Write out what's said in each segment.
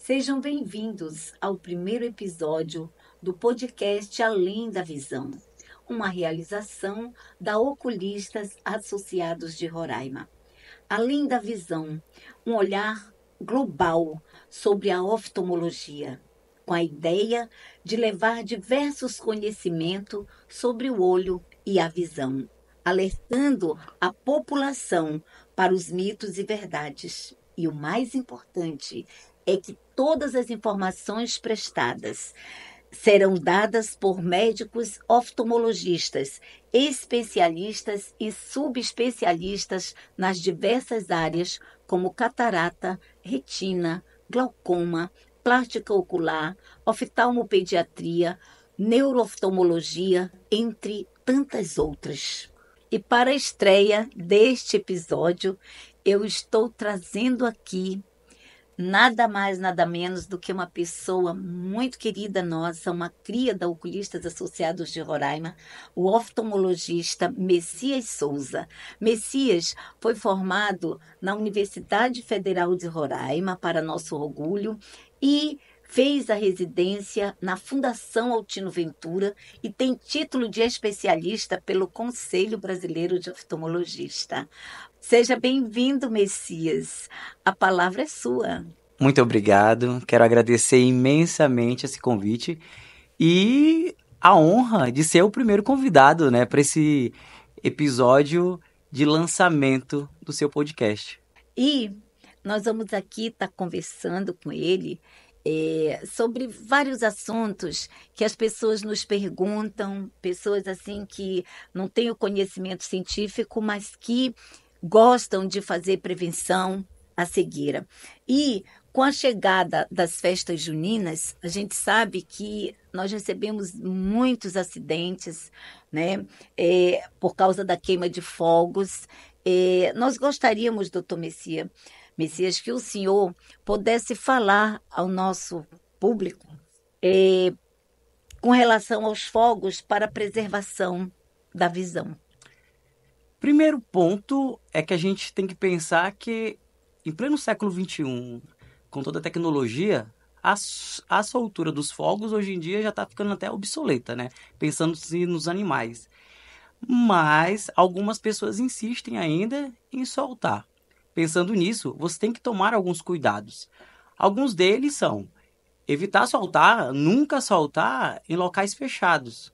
Sejam bem-vindos ao primeiro episódio do podcast Além da Visão, uma realização da Oculistas Associados de Roraima. Além da Visão, um olhar global sobre a oftalmologia, com a ideia de levar diversos conhecimentos sobre o olho e a visão, alertando a população para os mitos e verdades. E o mais importante é que todas as informações prestadas serão dadas por médicos oftalmologistas, especialistas e subespecialistas nas diversas áreas, como catarata, retina, glaucoma, plástica ocular, oftalmopediatria, neurooftalmologia, entre tantas outras. E para a estreia deste episódio, eu estou trazendo aqui nada mais, nada menos do que uma pessoa muito querida nossa, uma cria da Oculistas Associados de Roraima, o oftalmologista Messias Souza. Messias foi formado na Universidade Federal de Roraima, para nosso orgulho, e fez a residência na Fundação Altino Ventura e tem título de especialista pelo Conselho Brasileiro de Oftalmologista. Seja bem-vindo, Messias. A palavra é sua. Muito obrigado. Quero agradecer imensamente esse convite e a honra de ser o primeiro convidado, né, para esse episódio de lançamento do seu podcast. E nós vamos aqui estar conversando com ele sobre vários assuntos que as pessoas nos perguntam, pessoas assim que não têm o conhecimento científico, mas que gostam de fazer prevenção à cegueira. E com a chegada das festas juninas, a gente sabe que nós recebemos muitos acidentes, né, por causa da queima de fogos. Nós gostaríamos, doutor Messias, que o senhor pudesse falar ao nosso público com relação aos fogos para a preservação da visão. Primeiro ponto é que a gente tem que pensar que, em pleno século XXI, com toda a tecnologia, a soltura dos fogos hoje em dia já está ficando até obsoleta, né? Pensando-se nos animais. Mas algumas pessoas insistem ainda em soltar. Pensando nisso, você tem que tomar alguns cuidados. Alguns deles são evitar soltar, nunca soltar em locais fechados.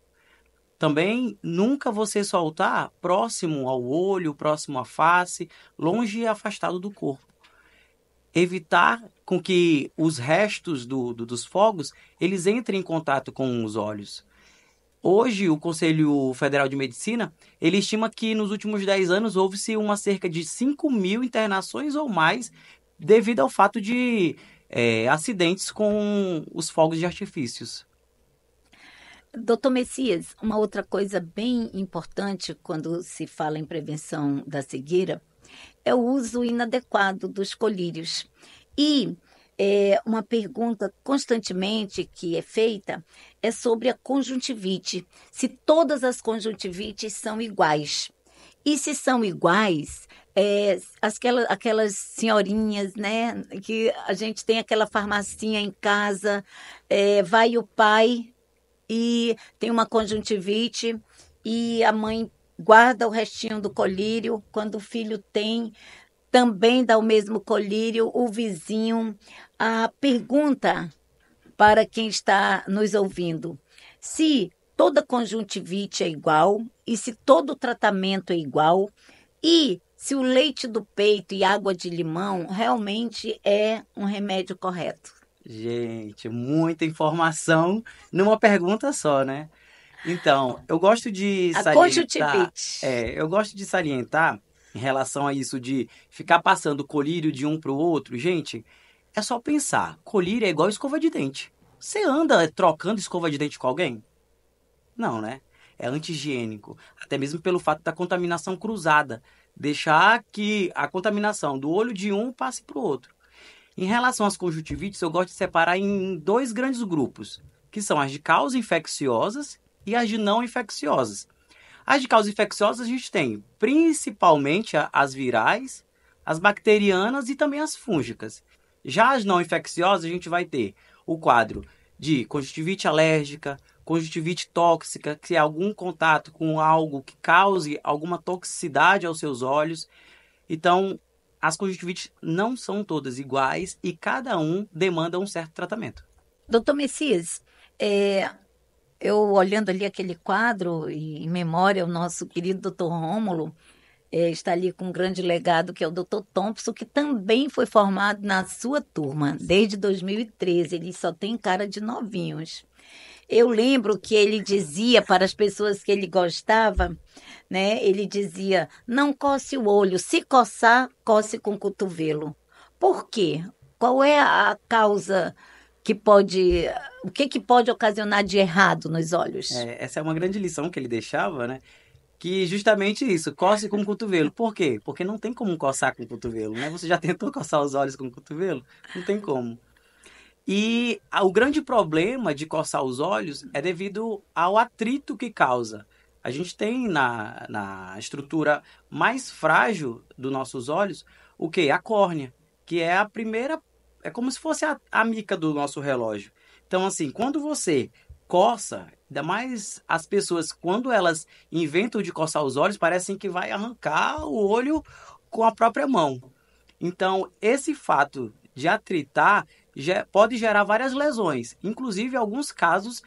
Também nunca você soltar próximo ao olho, próximo à face, longe e afastado do corpo. Evitar com que os restos dos fogos eles entrem em contato com os olhos. Hoje, o Conselho Federal de Medicina, ele estima que nos últimos 10 anos houve-se uma cerca de 5.000 internações ou mais devido ao fato de acidentes com os fogos de artifícios. Doutor Messias, uma outra coisa bem importante quando se fala em prevenção da cegueira é o uso inadequado dos colírios. E uma pergunta constantemente que é feita é sobre a conjuntivite. Se todas as conjuntivites são iguais. E se são iguais, aquelas senhorinhas, né, que a gente tem aquela farmacinha em casa, vai o pai e tem uma conjuntivite e a mãe guarda o restinho do colírio, quando o filho tem, também dá o mesmo colírio, o vizinho. A pergunta para quem está nos ouvindo: se toda conjuntivite é igual e se todo tratamento é igual e se o leite do peito e água de limão realmente é um remédio correto. Gente, muita informação numa pergunta só, né? Então, eu gosto de A salientar, conjuntivite. eu gosto de salientar em relação a isso de ficar passando colírio de um para o outro. Gente, é só pensar, colírio é igual escova de dente. Você anda trocando escova de dente com alguém? Não, né? É anti-higiênico, até mesmo pelo fato da contaminação cruzada, deixar que a contaminação do olho de um passe para o outro. Em relação às conjuntivites, eu gosto de separar em dois grandes grupos, que são as de causas infecciosas e as de não infecciosas. As de causas infecciosas a gente tem principalmente as virais, as bacterianas e também as fúngicas. Já as não infecciosas, a gente vai ter o quadro de conjuntivite alérgica, conjuntivite tóxica, que é algum contato com algo que cause alguma toxicidade aos seus olhos. Então, as conjuntivites não são todas iguais e cada um demanda um certo tratamento. Doutor Messias, é, eu olhando ali aquele quadro, e em memória, o nosso querido doutor Rômulo está ali com um grande legado, que é o doutor Thompson, que também foi formado na sua turma, desde 2013. Ele só tem cara de novinhos. Eu lembro que ele dizia para as pessoas que ele gostava, né? Ele dizia: não coce o olho, se coçar, coce com o cotovelo. Por quê? Qual é a causa que pode, o que que pode ocasionar de errado nos olhos? Essa é uma grande lição que ele deixava, né? Que justamente isso, coce com o cotovelo. Por quê? Porque não tem como coçar com o cotovelo, né? Você já tentou coçar os olhos com o cotovelo? Não tem como. E o grande problema de coçar os olhos é devido ao atrito que causa. A gente tem na estrutura mais frágil dos nossos olhos o quê? A córnea, que é a primeira, é como se fosse a mica do nosso relógio. Então, assim, quando você coça, ainda mais as pessoas, quando elas inventam de coçar os olhos, parecem que vai arrancar o olho com a própria mão. Então, esse fato de atritar pode gerar várias lesões, inclusive alguns casos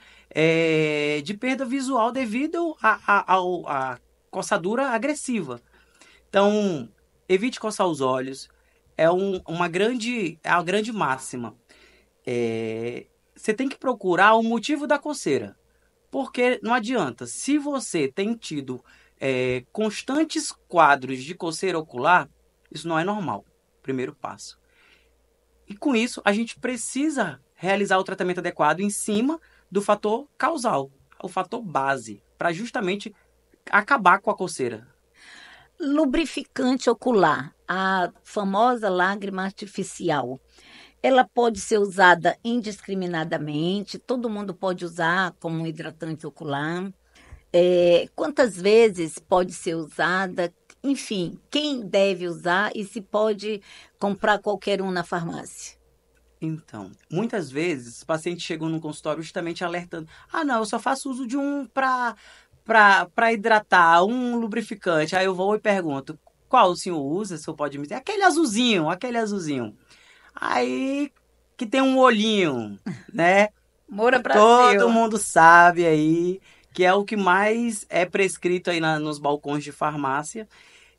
de perda visual devido à coçadura agressiva. Então, evite coçar os olhos. É a grande máxima. Você tem que procurar o motivo da coceira. Porque não adianta. Se você tem tido constantes quadros de coceira ocular, isso não é normal. Primeiro passo. E com isso, a gente precisa realizar o tratamento adequado em cima do fator causal, o fator base, para justamente acabar com a coceira. Lubrificante ocular, a famosa lágrima artificial. Ela pode ser usada indiscriminadamente, todo mundo pode usar como um hidratante ocular. Quantas vezes pode ser usada? Enfim, quem deve usar e se pode comprar qualquer um na farmácia? Então, muitas vezes, os pacientes chegam no consultório justamente alertando: ah, não, eu só faço uso de um para hidratar, um lubrificante. Aí eu vou e pergunto: qual o senhor usa? O senhor pode me dizer? Aquele azulzinho, aquele azulzinho. Aí que tem um olhinho, né? Moura Todo Brasil. mundo sabe aí que é o que mais é prescrito aí nos balcões de farmácia.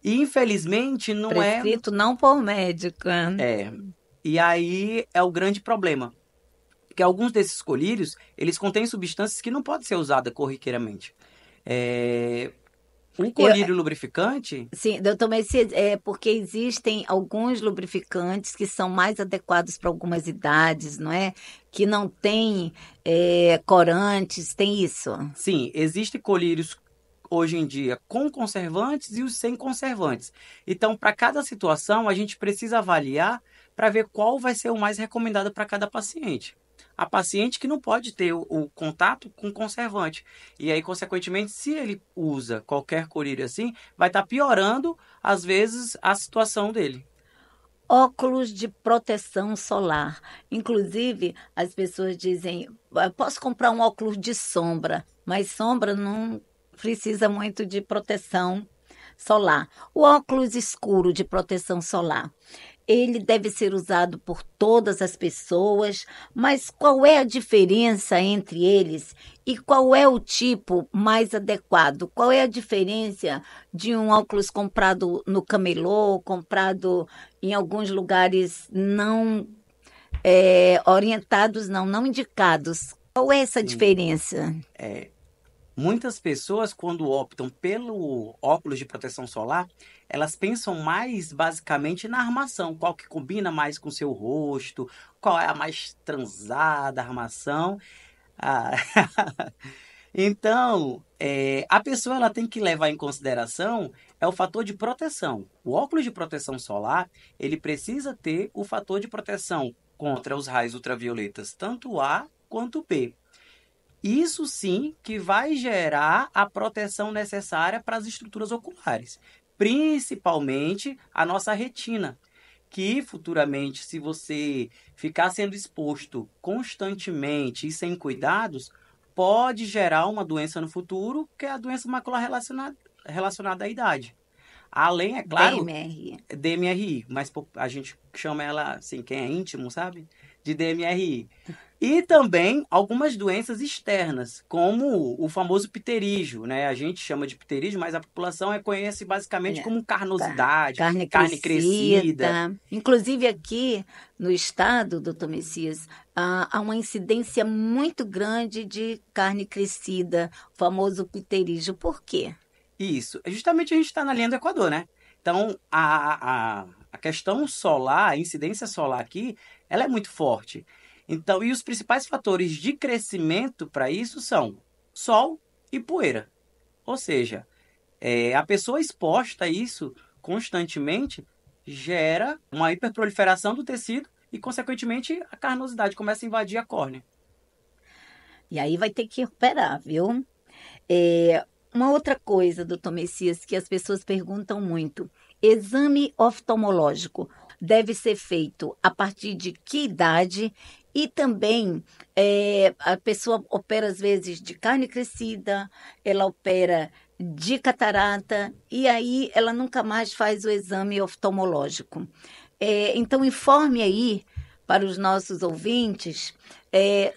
E infelizmente não é. Prescrito não por médico. É. E aí é o grande problema. Porque alguns desses colírios, eles contêm substâncias que não podem ser usadas corriqueiramente. O Eu, colírio lubrificante, sim, doutor Messias, é porque existem alguns lubrificantes que são mais adequados para algumas idades, não é? Que não tem corantes, tem isso. sim, existem colírios hoje em dia com conservantes e os sem conservantes. Então, para cada situação, a gente precisa avaliar para ver qual vai ser o mais recomendado para cada paciente. A paciente que não pode ter o contato com conservante. E aí, consequentemente, se ele usa qualquer colírio assim, vai estar piorando, às vezes, a situação dele. Óculos de proteção solar. Inclusive, as pessoas dizem, posso comprar um óculos de sombra, mas sombra não precisa muito de proteção solar. O óculos escuro de proteção solar. Ele deve ser usado por todas as pessoas, mas qual é a diferença entre eles e qual é o tipo mais adequado? Qual é a diferença de um óculos comprado no camelô, comprado em alguns lugares não orientados, não indicados? Qual é essa Sim. diferença? Muitas pessoas, quando optam pelo óculos de proteção solar, elas pensam mais basicamente na armação, qual que combina mais com o seu rosto, qual é a mais transada armação. Ah, Então, a pessoa ela tem que levar em consideração o fator de proteção. O óculos de proteção solar, ele precisa ter o fator de proteção contra os raios ultravioletas, tanto A quanto B. Isso sim que vai gerar a proteção necessária para as estruturas oculares, principalmente a nossa retina, que futuramente, se você ficar sendo exposto constantemente e sem cuidados, pode gerar uma doença no futuro, que é a doença macular relacionada à idade. Além, é claro, DMR. DMRI, mas a gente chama ela, assim, quem é íntimo, sabe? De DMRI. E também algumas doenças externas, como o famoso pterígio, né? A gente chama de pterígio, mas a população conhece basicamente É, como carnosidade, carne carne crescida. crescida. Inclusive aqui no estado, doutor Messias, há uma incidência muito grande de carne crescida, o famoso pterígio. Por quê? Isso. Justamente a gente está na linha do Equador, né? Então, a questão solar, a incidência solar aqui, ela é muito forte. Então, e os principais fatores de crescimento para isso são sol e poeira. Ou seja, a pessoa exposta a isso constantemente gera uma hiperproliferação do tecido e, consequentemente, a carnosidade começa a invadir a córnea. E aí vai ter que operar, viu? Uma outra coisa, doutor Messias, que as pessoas perguntam muito: exame oftalmológico deve ser feito a partir de que idade? E também a pessoa opera às vezes de carne crescida, ela opera de catarata, e aí ela nunca mais faz o exame oftalmológico. Então, informe aí para os nossos ouvintes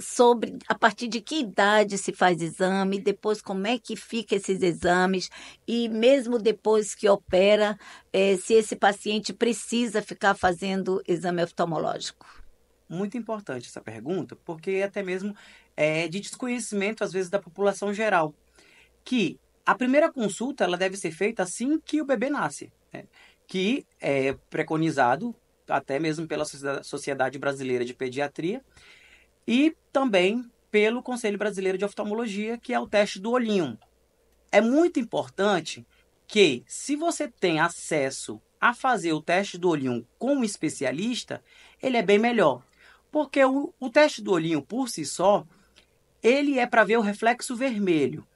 sobre a partir de que idade se faz exame, depois como é que fica esses exames e mesmo depois que opera, se esse paciente precisa ficar fazendo exame oftalmológico. Muito importante essa pergunta, porque até mesmo é de desconhecimento, às vezes, da população geral. Que a primeira consulta ela deve ser feita assim que o bebê nasce, né? Que é preconizado até mesmo pela Sociedade Brasileira de Pediatria e também pelo Conselho Brasileiro de Oftalmologia, que é o teste do olhinho. É muito importante que, se você tem acesso a fazer o teste do olhinho com um especialista, ele é bem melhor. Porque o teste do olhinho, por si só, ele é para ver o reflexo vermelho.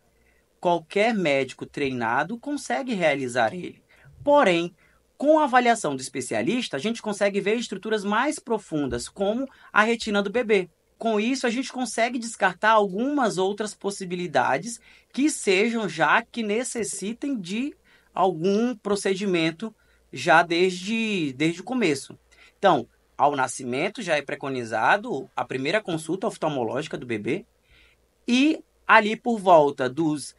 Qualquer médico treinado consegue realizar ele. Porém, com a avaliação do especialista, a gente consegue ver estruturas mais profundas, como a retina do bebê. Com isso, a gente consegue descartar algumas outras possibilidades que sejam já que necessitem de algum procedimento já desde o começo. Então, ao nascimento já é preconizado a primeira consulta oftalmológica do bebê e ali por volta dos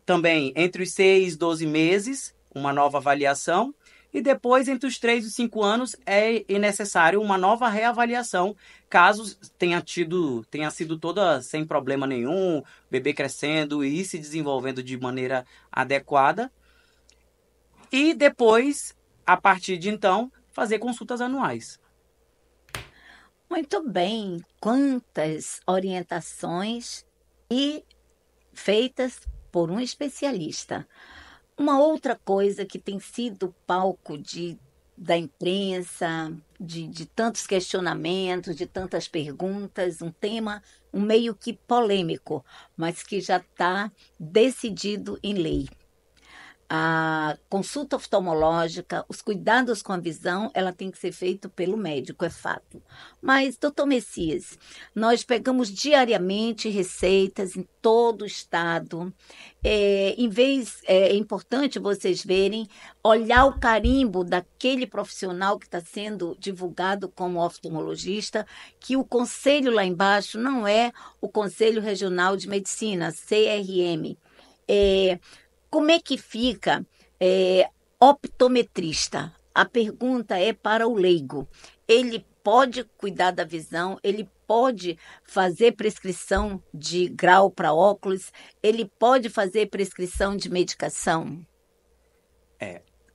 também entre os 6 e 12 meses, uma nova avaliação. E depois, entre os 3 e 5 anos, é necessário uma nova reavaliação, caso tenha sido toda sem problema nenhum, bebê crescendo e se desenvolvendo de maneira adequada. E depois, a partir de então, fazer consultas anuais. Muito bem, quantas orientações e feitas por um especialista. Uma outra coisa que tem sido palco da imprensa, de tantos questionamentos, de tantas perguntas, um tema, um meio que polêmico, mas que já está decidido em lei. A consulta oftalmológica, os cuidados com a visão, ela tem que ser feito pelo médico, é fato. Mas, doutor Messias, nós pegamos diariamente receitas em todo o estado. É importante vocês verem, olhar o carimbo daquele profissional que está sendo divulgado como oftalmologista, que o conselho lá embaixo não é o Conselho Regional de Medicina, CRM. É, como é que fica optometrista? A pergunta é para o leigo. Ele pode cuidar da visão, ele pode fazer prescrição de grau para óculos, ele pode fazer prescrição de medicação?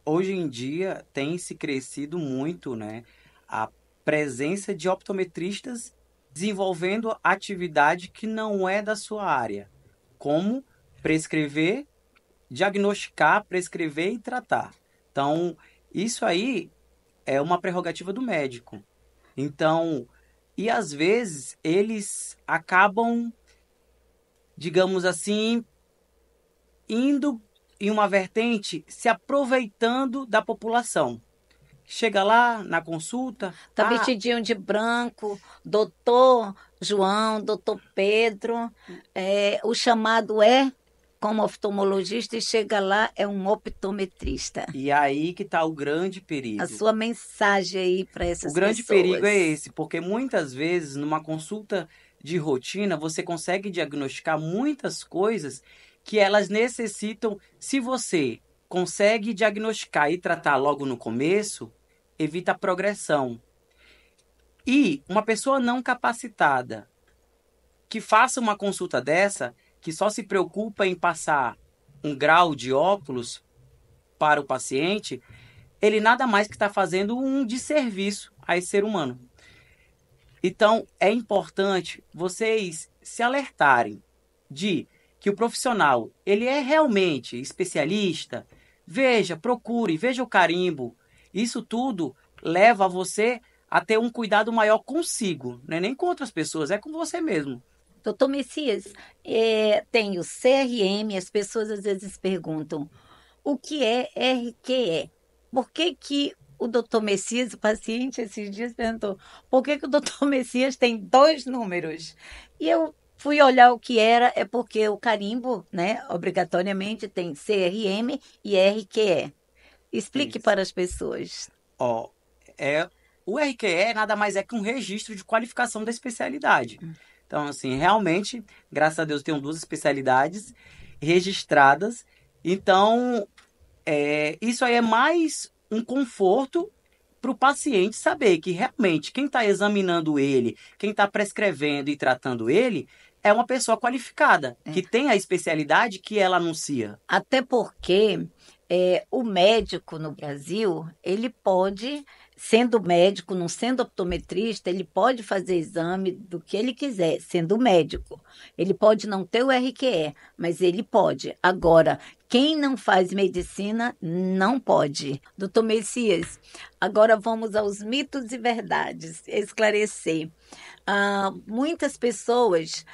Hoje em dia tem se crescido muito, né, a presença de optometristas desenvolvendo atividade que não é da sua área, como prescrever, diagnosticar, prescrever e tratar. Então, isso aí é uma prerrogativa do médico. Então, e às vezes eles acabam, digamos assim, indo em uma vertente, se aproveitando da população. chega lá na consulta, Tá vestidinho de branco, doutor João, doutor Pedro. O chamado é como oftalmologista e chega lá, é um optometrista. e aí que está o grande A perigo. sua mensagem aí para O essas grande perigo é pessoas. esse, porque muitas vezes numa consulta de rotina você consegue diagnosticar muitas coisas que elas necessitam. Se você consegue diagnosticar e tratar logo no começo, evita a progressão. E uma pessoa não capacitada que faça uma consulta dessa, que só se preocupa em passar um grau de óculos para o paciente, ele nada mais que está fazendo um desserviço a esse ser humano. Então, é importante vocês se alertarem de que o profissional, ele é realmente especialista. Veja, procure, veja o carimbo. Isso tudo leva você a ter um cuidado maior consigo, não é nem com outras pessoas, é com você mesmo. Doutor Messias, tem o CRM, as pessoas às vezes perguntam o que é RQE? Por que que o doutor Messias, o paciente esses dias perguntou, por que que o doutor Messias tem dois números? E eu fui olhar o que era, é porque o carimbo, né, obrigatoriamente tem CRM e RQE. Explique Isso. para as pessoas. Ó, o RQE nada mais é que um registro de qualificação da especialidade. Então, assim, realmente, graças a Deus, tenho 2 especialidades registradas. Então, isso aí é mais um conforto para o paciente saber que realmente quem está examinando ele, quem está prescrevendo e tratando ele, é uma pessoa qualificada, que tem a especialidade que ela anuncia. Até porque o médico no Brasil, ele pode, sendo médico, não sendo optometrista, ele pode fazer exame do que ele quiser, sendo médico. Ele pode não ter o RQE, mas ele pode. Agora, quem não faz medicina não pode. Doutor Messias, agora vamos aos mitos e verdades, esclarecer. Muitas pessoas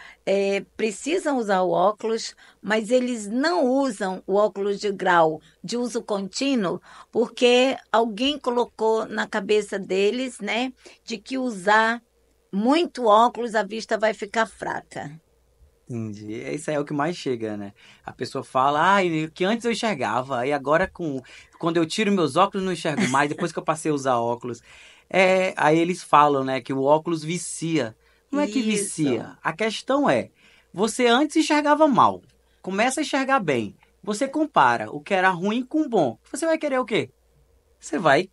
precisam usar o óculos, mas eles não usam o óculos de grau de uso contínuo, porque alguém colocou na cabeça deles, né, de que usar muito óculos a vista vai ficar fraca. Entendi. Isso aí é o que mais chega, né? A pessoa fala, que antes eu enxergava, e agora quando eu tiro meus óculos não enxergo mais, depois que eu passei a usar óculos. Aí eles falam, né, que o óculos vicia. Não é que Isso. vicia. A questão é, você antes enxergava mal, começa a enxergar bem. Você compara o que era ruim com o bom. Você vai querer o quê?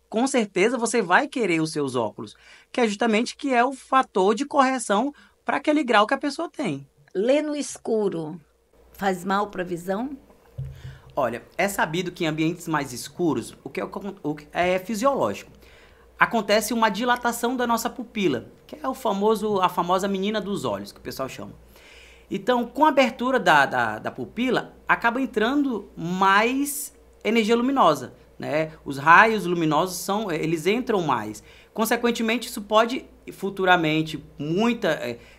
Com certeza, você vai querer os seus óculos, que é justamente que é o fator de correção para aquele grau que a pessoa tem. Ler no escuro faz mal para a visão? Olha, é sabido que em ambientes mais escuros, o que é fisiológico. Acontece uma dilatação da nossa pupila, que é a famosa menina dos olhos, que o pessoal chama. Então, com a abertura da pupila, acaba entrando mais energia luminosa, né? Os raios luminosos eles entram mais. Consequentemente, isso pode futuramente,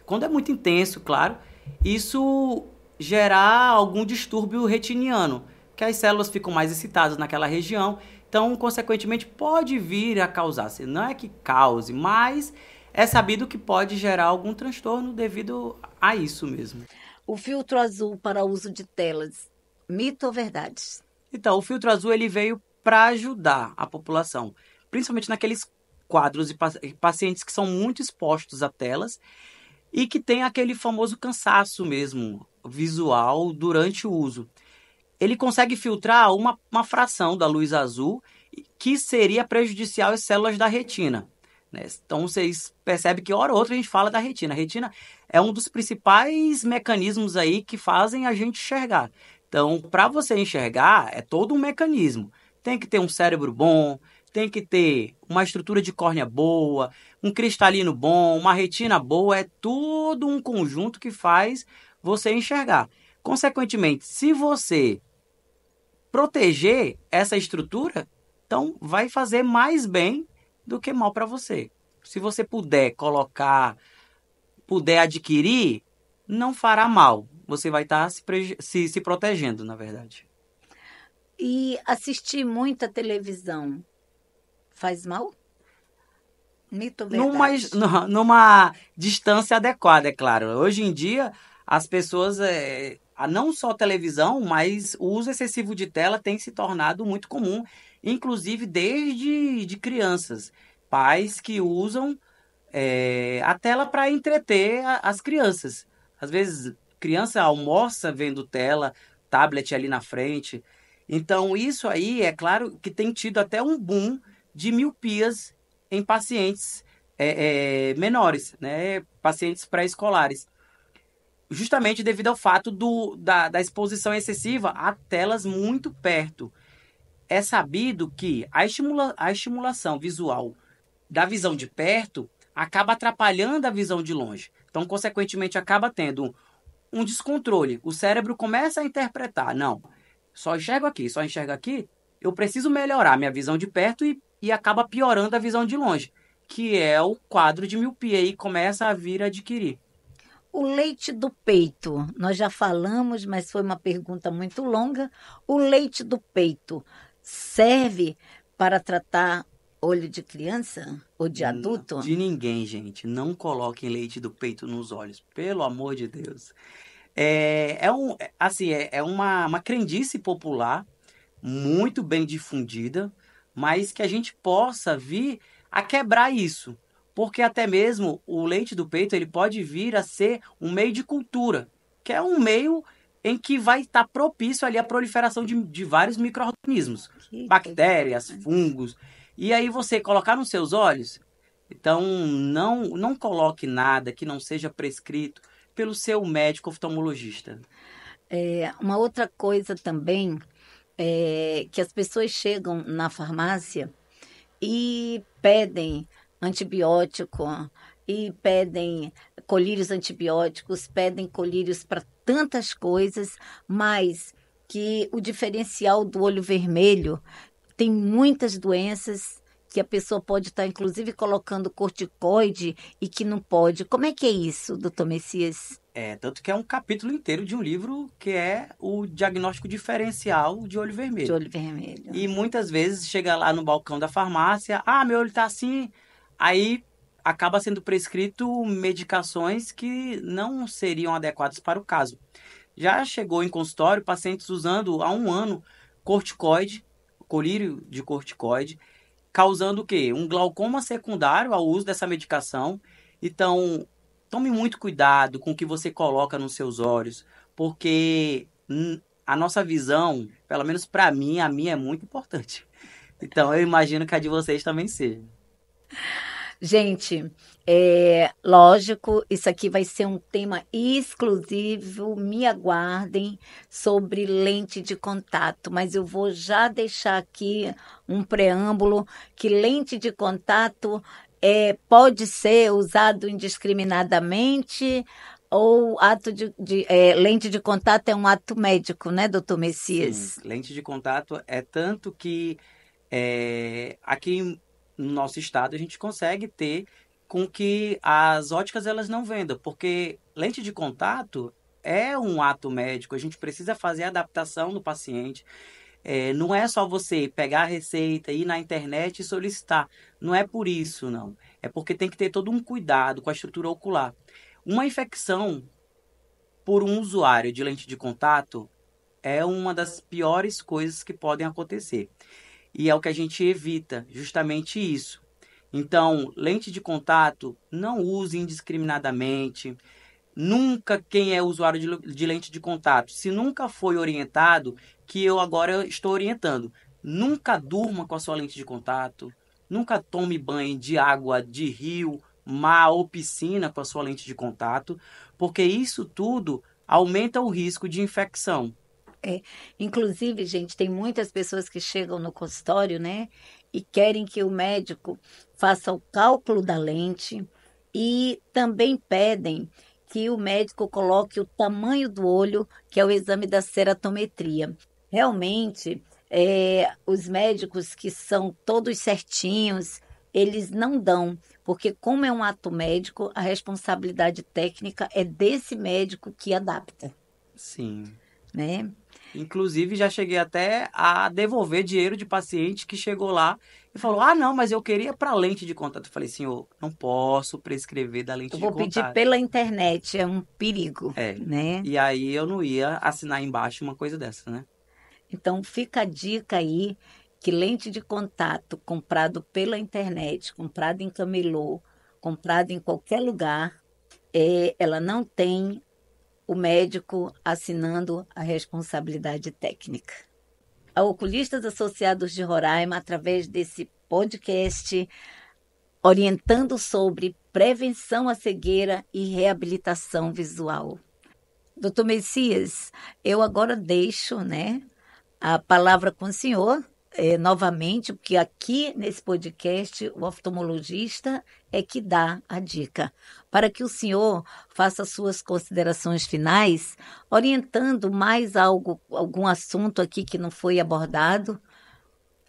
quando é muito intenso, claro, isso gerar algum distúrbio retiniano, que as células ficam mais excitadas naquela região. Então, consequentemente, pode vir a causar. Não é que cause, mas é sabido que pode gerar algum transtorno devido a isso mesmo. O filtro azul para uso de telas, mito ou verdade? Então, o filtro azul ele veio para ajudar a população, principalmente naqueles quadros e pacientes que são muito expostos a telas e que tem aquele famoso cansaço mesmo visual durante o uso. Ele consegue filtrar uma fração da luz azul que seria prejudicial às células da retina, né? Então vocês percebem que hora ou outra a gente fala da retina. A retina é um dos principais mecanismos aí que fazem a gente enxergar. Então, para você enxergar, é todo um mecanismo. Tem que ter um cérebro bom, tem que ter uma estrutura de córnea boa, um cristalino bom, uma retina boa, é tudo um conjunto que faz você enxergar. Consequentemente, se você proteger essa estrutura, então vai fazer mais bem do que mal para você. Se você puder puder adquirir, não fará mal. Você vai estar se protegendo, na verdade. E assistir muita televisão faz mal? Mito ou numa, verdade? numa distância adequada, é claro. Hoje em dia, as pessoas, não só televisão, mas o uso excessivo de tela tem se tornado muito comum, inclusive desde de crianças. Pais que usam a tela para entreter as crianças. Às vezes, criança almoça vendo tela, tablet ali na frente. Então, isso aí, é claro que tem tido até um boom de miopias em pacientes menores, né? Pacientes pré-escolares. Justamente devido ao fato da exposição excessiva a telas muito perto. É sabido que a estimulação visual da visão de perto acaba atrapalhando a visão de longe. Então, consequentemente, acaba tendo um descontrole. O cérebro começa a interpretar: não, só enxergo aqui, eu preciso melhorar minha visão de perto e acaba piorando a visão de longe, que é o quadro de miopia e começa a vir a adquirir. O leite do peito, nós já falamos, mas foi uma pergunta muito longa. O leite do peito serve para tratar olho de criança ou de adulto? De ninguém, gente. Não coloquem leite do peito nos olhos, pelo amor de Deus. É uma crendice popular muito bem difundida, mas que a gente possa vir a quebrar isso. Porque até mesmo o leite do peito ele pode vir a ser um meio de cultura, que é um meio em que vai estar propício ali à proliferação de vários micro-organismos, Que bactérias, interessante. fungos. E aí você colocar nos seus olhos, então não coloque nada que não seja prescrito pelo seu médico oftalmologista. Uma outra coisa também é que as pessoas chegam na farmácia e pedem antibiótico, e pedem colírios antibióticos, pedem colírios para tantas coisas, mas que o diferencial do olho vermelho tem muitas doenças que a pessoa pode estar, inclusive, colocando corticoide e que não pode. Como é que é isso, doutor Messias? Tanto que é um capítulo inteiro de um livro que é o diagnóstico diferencial de olho De vermelho. olho vermelho. E muitas vezes chega lá no balcão da farmácia, meu olho tá assim, aí acaba sendo prescrito medicações que não seriam adequadas para o caso. Já chegou em consultório pacientes usando há um ano corticoide, colírio de corticoide, causando o quê? Um glaucoma secundário ao uso dessa medicação. Então, tome muito cuidado com o que você coloca nos seus olhos, porque a nossa visão, pelo menos para mim, a minha é muito importante. Então, eu imagino que a de vocês também seja. Gente, lógico, isso aqui vai ser um tema exclusivo, me aguardem, sobre lente de contato, mas eu vou já deixar aqui um preâmbulo que lente de contato pode ser usado indiscriminadamente ou lente de contato é um ato médico, né, doutor Sim, Messias? lente de contato é tanto que aqui no nosso estado a gente consegue ter com que as óticas elas não vendam, porque lente de contato é um ato médico, a gente precisa fazer a adaptação do paciente. Não é só você pegar a receita, ir na internet e solicitar. Não é por isso, não. É porque tem que ter todo um cuidado com a estrutura ocular. Uma infecção por um usuário de lente de contato é uma das piores coisas que podem acontecer. E é o que a gente evita, justamente isso. Então, lente de contato, não use indiscriminadamente. Nunca quem é usuário de lente de contato, se nunca foi orientado, que eu agora estou orientando, nunca durma com a sua lente de contato, nunca tome banho de água de rio, mar ou piscina com a sua lente de contato, porque isso tudo aumenta o risco de infecção. É, inclusive, gente, tem muitas pessoas que chegam no consultório, né, e querem que o médico faça o cálculo da lente e também pedem que o médico coloque o tamanho do olho, que é o exame da ceratometria. Realmente, os médicos que são todos certinhos, eles não dão, porque como é um ato médico, a responsabilidade técnica é desse médico que adapta. Sim. né? Inclusive, já cheguei até a devolver dinheiro de paciente que chegou lá e falou: ah, não, mas eu queria para lente de contato. Eu falei: senhor, não posso prescrever da Eu lente de vou pedir contato. pela internet, é um perigo, É. né? E aí eu não ia assinar embaixo uma coisa dessa, né? Então fica a dica aí que lente de contato comprado pela internet, comprado em camelô, comprado em qualquer lugar, ela não tem o médico assinando a responsabilidade técnica. A Oculistas Associados de Roraima, através desse podcast, orientando sobre prevenção à cegueira e reabilitação visual. Doutor Messias, eu agora deixo, né, a palavra com o senhor, novamente, porque aqui nesse podcast o oftalmologista é que dá a dica, para que o senhor faça suas considerações finais, orientando mais algum assunto aqui que não foi abordado,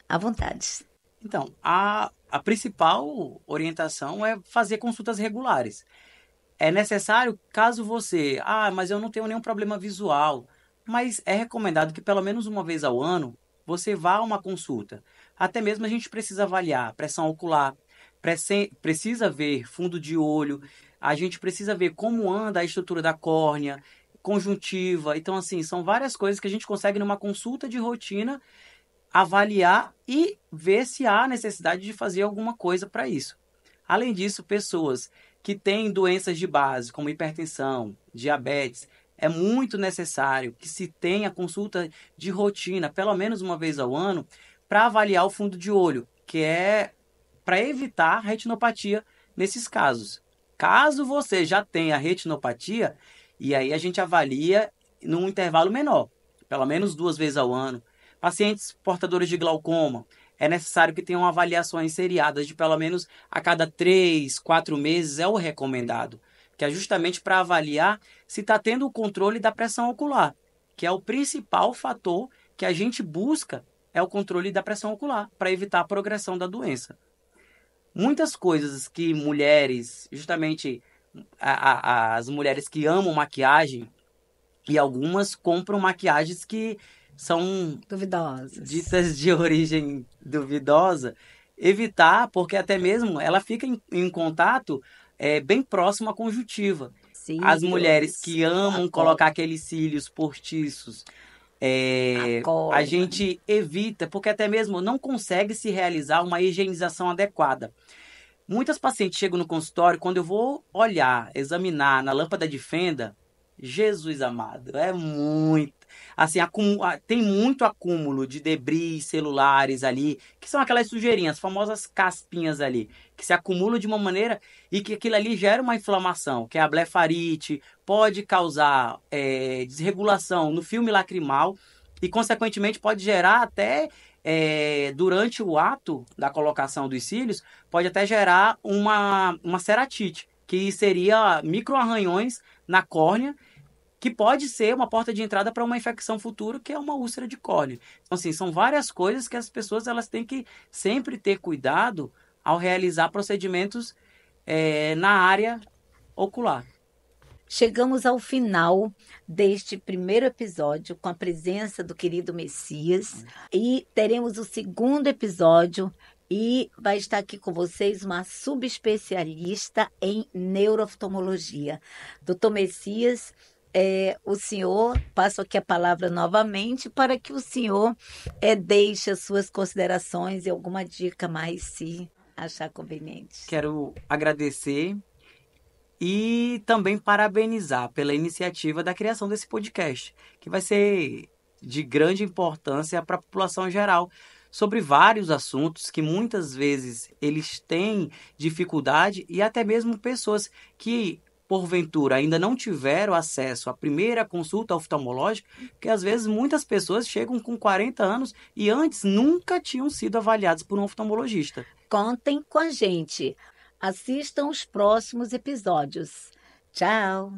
à vontade. Então, a principal orientação é fazer consultas regulares. É necessário, caso você, mas eu não tenho nenhum problema visual, mas é recomendado que pelo menos uma vez ao ano você vá a uma consulta. Até mesmo a gente precisa avaliar pressão ocular, precisa ver fundo de olho, a gente precisa ver como anda a estrutura da córnea, conjuntiva. Então, assim, são várias coisas que a gente consegue numa consulta de rotina avaliar e ver se há necessidade de fazer alguma coisa para isso. Além disso, pessoas que têm doenças de base, como hipertensão, diabetes, é muito necessário que se tenha consulta de rotina, pelo menos uma vez ao ano, para avaliar o fundo de olho, que é para evitar retinopatia nesses casos. Caso você já tenha retinopatia, e aí a gente avalia num intervalo menor, pelo menos 2 vezes ao ano. Pacientes portadores de glaucoma, é necessário que tenham avaliações seriadas de pelo menos a cada 3, 4 meses, é o recomendado, que é justamente para avaliar se está tendo o controle da pressão ocular, que é o principal fator que a gente busca, é o controle da pressão ocular, para evitar a progressão da doença. Muitas coisas que mulheres, justamente as mulheres que amam maquiagem, e algumas compram maquiagens que são Duvidosas. ditas de origem duvidosa, evitar, porque até mesmo ela fica em contato bem próximo à conjuntiva. As mulheres Cílios, que a amam colocar córnea, aqueles cílios postiços, a a córnea. gente evita, porque até mesmo não consegue se realizar uma higienização adequada. Muitas pacientes chegam no consultório, quando eu vou olhar, examinar na lâmpada de fenda, Jesus amado, é muito. Assim, tem muito acúmulo de debris celulares ali, que são aquelas sujeirinhas, famosas caspinhas ali, que se acumulam de uma maneira e que aquilo ali gera uma inflamação, que é a blefarite, pode causar desregulação no filme lacrimal e, consequentemente, pode gerar até, durante o ato da colocação dos cílios, pode até gerar uma ceratite, que seria microarranhões na córnea, que pode ser uma porta de entrada para uma infecção futura, que é uma úlcera de córnea. Então, assim, são várias coisas que as pessoas elas têm que sempre ter cuidado ao realizar procedimentos na área ocular. Chegamos ao final deste primeiro episódio com a presença do querido Messias e teremos o segundo episódio e vai estar aqui com vocês uma subespecialista em neurooftalmologia. Doutor Messias, o senhor, passo aqui a palavra novamente para que o senhor deixe as suas considerações e alguma dica mais, se achar conveniente. Quero agradecer e também parabenizar pela iniciativa da criação desse podcast, que vai ser de grande importância para a população em geral, sobre vários assuntos que muitas vezes eles têm dificuldade e até mesmo pessoas que porventura ainda não tiveram acesso à primeira consulta oftalmológica, porque às vezes muitas pessoas chegam com 40 anos e antes nunca tinham sido avaliadas por um oftalmologista. Contem com a gente. Assistam os próximos episódios. Tchau!